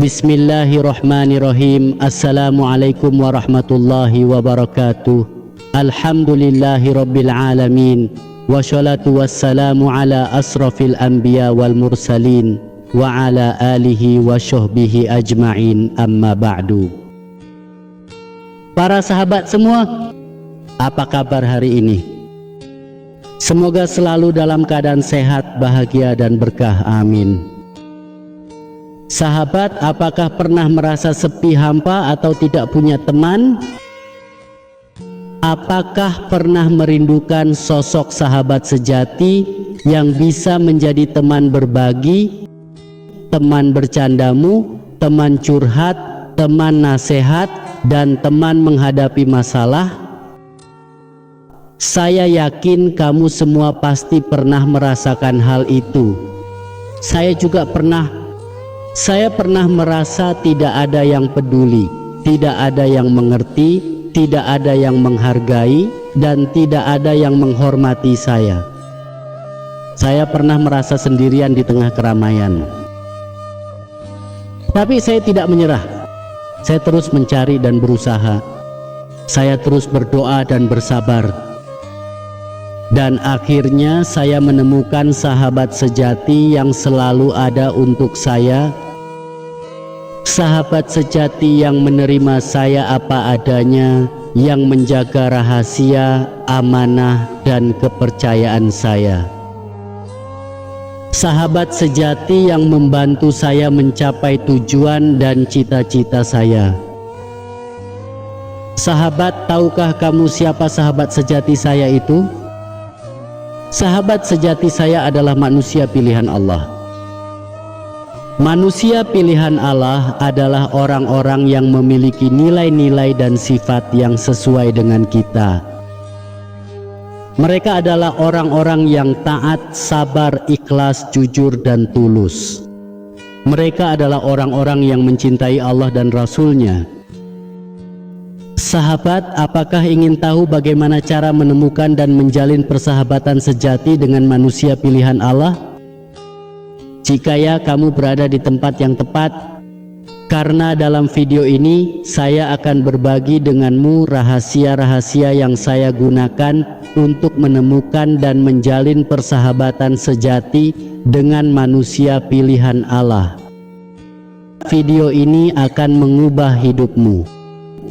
Bismillahirrahmanirrahim. Assalamualaikum warahmatullahi wabarakatuh. Alhamdulillahi rabbil alamin. Wassalatu wassalamu ala asrafil anbiya wal mursalin wa ala alihi wa sahbihi ajma'in, amma ba'du. Para sahabat semua, apa kabar hari ini? Semoga selalu dalam keadaan sehat, bahagia dan berkah, amin. Sahabat, apakah pernah merasa sepi, hampa, atau tidak punya teman? Apakah pernah merindukan sosok sahabat sejati yang bisa menjadi teman berbagi, teman bercandamu, teman curhat, teman nasihat, dan teman menghadapi masalah? Saya yakin kamu semua pasti pernah merasakan hal itu. Saya juga pernah. Saya pernah merasa tidak ada yang peduli, tidak ada yang mengerti, tidak ada yang menghargai, dan tidak ada yang menghormati saya. Saya pernah merasa sendirian di tengah keramaian. Tapi saya tidak menyerah. Saya terus mencari dan berusaha. Saya terus berdoa dan bersabar. Dan akhirnya saya menemukan sahabat sejati yang selalu ada untuk saya. Sahabat sejati yang menerima saya apa adanya, yang menjaga rahasia, amanah, dan kepercayaan saya. Sahabat sejati yang membantu saya mencapai tujuan dan cita-cita saya. Sahabat, tahukah kamu siapa sahabat sejati saya itu? Sahabat sejati saya adalah manusia pilihan Allah. Manusia pilihan Allah adalah orang-orang yang memiliki nilai-nilai dan sifat yang sesuai dengan kita. Mereka adalah orang-orang yang taat, sabar, ikhlas, jujur, dan tulus. Mereka adalah orang-orang yang mencintai Allah dan Rasul-Nya. Sahabat, apakah ingin tahu bagaimana cara menemukan dan menjalin persahabatan sejati dengan manusia pilihan Allah? Jika ya, kamu berada di tempat yang tepat, karena dalam video ini saya akan berbagi denganmu rahasia-rahasia yang saya gunakan untuk menemukan dan menjalin persahabatan sejati dengan manusia pilihan Allah. Video ini akan mengubah hidupmu,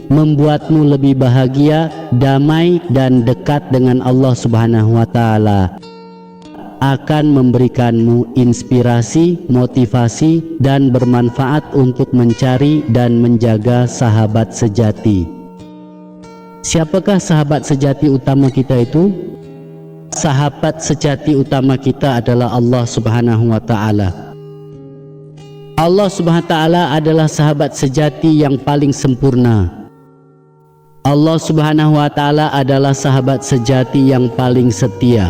membuatmu lebih bahagia, damai, dan dekat dengan Allah Subhanahu wa Ta'ala. Akan memberikanmu inspirasi, motivasi, dan bermanfaat untuk mencari dan menjaga sahabat sejati. Siapakah sahabat sejati utama kita itu? Sahabat sejati utama kita adalah Allah Subhanahu wa Ta'ala. Allah Subhanahu wa Ta'ala adalah sahabat sejati yang paling sempurna. Allah Subhanahu wa Ta'ala adalah sahabat sejati yang paling setia.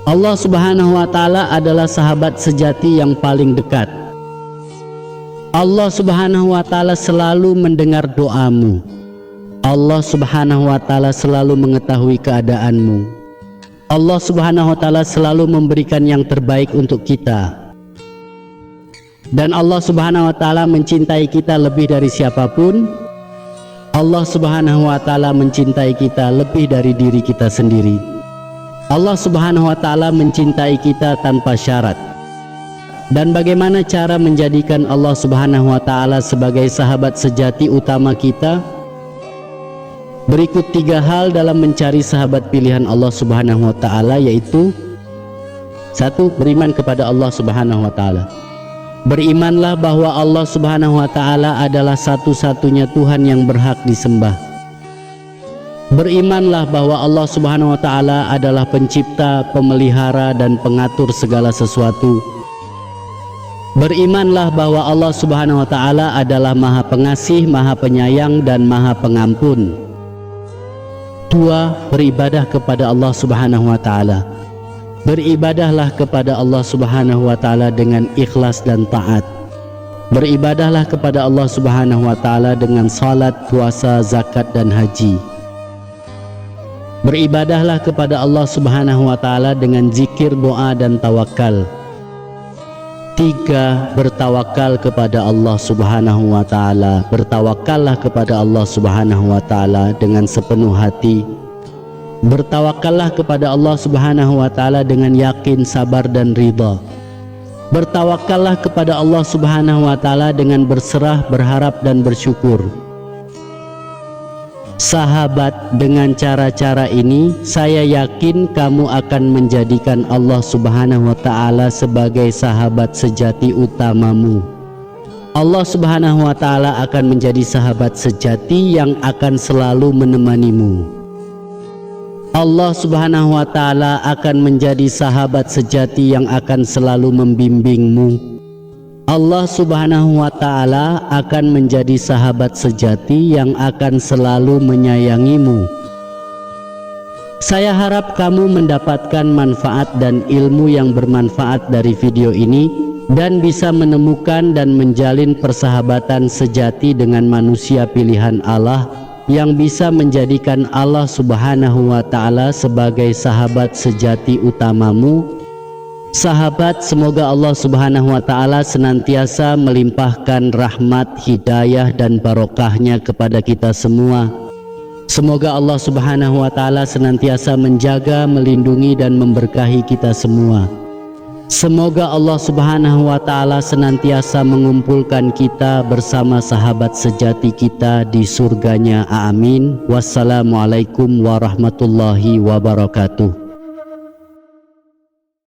Allah Subhanahu wa Ta'ala adalah sahabat sejati yang paling dekat. Allah Subhanahu wa Ta'ala selalu mendengar doamu. Allah Subhanahu wa Ta'ala selalu mengetahui keadaanmu. Allah Subhanahu wa Ta'ala selalu memberikan yang terbaik untuk kita. Dan Allah Subhanahu wa Ta'ala mencintai kita lebih dari siapapun. Allah Subhanahu wa Ta'ala mencintai kita lebih dari diri kita sendiri. Allah Subhanahu wa Ta'ala mencintai kita tanpa syarat. Dan bagaimana cara menjadikan Allah Subhanahu wa Ta'ala sebagai sahabat sejati utama kita? Berikut 3 hal dalam mencari sahabat pilihan Allah Subhanahu wa Ta'ala, yaitu 1. Beriman kepada Allah Subhanahu wa Ta'ala. Berimanlah bahwa Allah Subhanahu wa Ta'ala adalah satu-satunya Tuhan yang berhak disembah. Berimanlah bahwa Allah Subhanahu wa Ta'ala adalah pencipta, pemelihara, dan pengatur segala sesuatu. Berimanlah bahwa Allah Subhanahu wa Ta'ala adalah Maha Pengasih, Maha Penyayang, dan Maha Pengampun. 2. Beribadah kepada Allah Subhanahu wa Ta'ala. Beribadahlah kepada Allah Subhanahu wa Ta'ala dengan ikhlas dan taat. Beribadahlah kepada Allah Subhanahu wa Ta'ala dengan salat, puasa, zakat, dan haji. Beribadahlah kepada Allah Subhanahu wa Ta'ala dengan zikir, doa, dan tawakal. 3. Bertawakal kepada Allah Subhanahu wa Ta'ala. Bertawakallah kepada Allah Subhanahu wa Ta'ala dengan sepenuh hati. Bertawakallah kepada Allah Subhanahu wa Ta'ala dengan yakin, sabar dan ridha. Bertawakallah kepada Allah Subhanahu wa Ta'ala dengan berserah, berharap dan bersyukur. Sahabat, dengan cara-cara ini saya yakin kamu akan menjadikan Allah Subhanahu wa Ta'ala sebagai sahabat sejati utamamu. Allah Subhanahu wa Ta'ala akan menjadi sahabat sejati yang akan selalu menemanimu. Allah Subhanahu wa Ta'ala akan menjadi sahabat sejati yang akan selalu membimbingmu. Allah Subhanahu wa Ta'ala akan menjadi sahabat sejati yang akan selalu menyayangimu. Saya harap kamu mendapatkan manfaat dan ilmu yang bermanfaat dari video ini dan bisa menemukan dan menjalin persahabatan sejati dengan manusia pilihan Allah yang bisa menjadikan Allah Subhanahu wa Ta'ala sebagai sahabat sejati utamamu. Sahabat, semoga Allah Subhanahu wa Ta'ala senantiasa melimpahkan rahmat, hidayah dan barokahnya kepada kita semua. Semoga Allah Subhanahu wa Ta'ala senantiasa menjaga, melindungi dan memberkahi kita semua. Semoga Allah Subhanahu wa Ta'ala senantiasa mengumpulkan kita bersama sahabat sejati kita di surganya. Amin. Wassalamualaikum warahmatullahi wabarakatuh.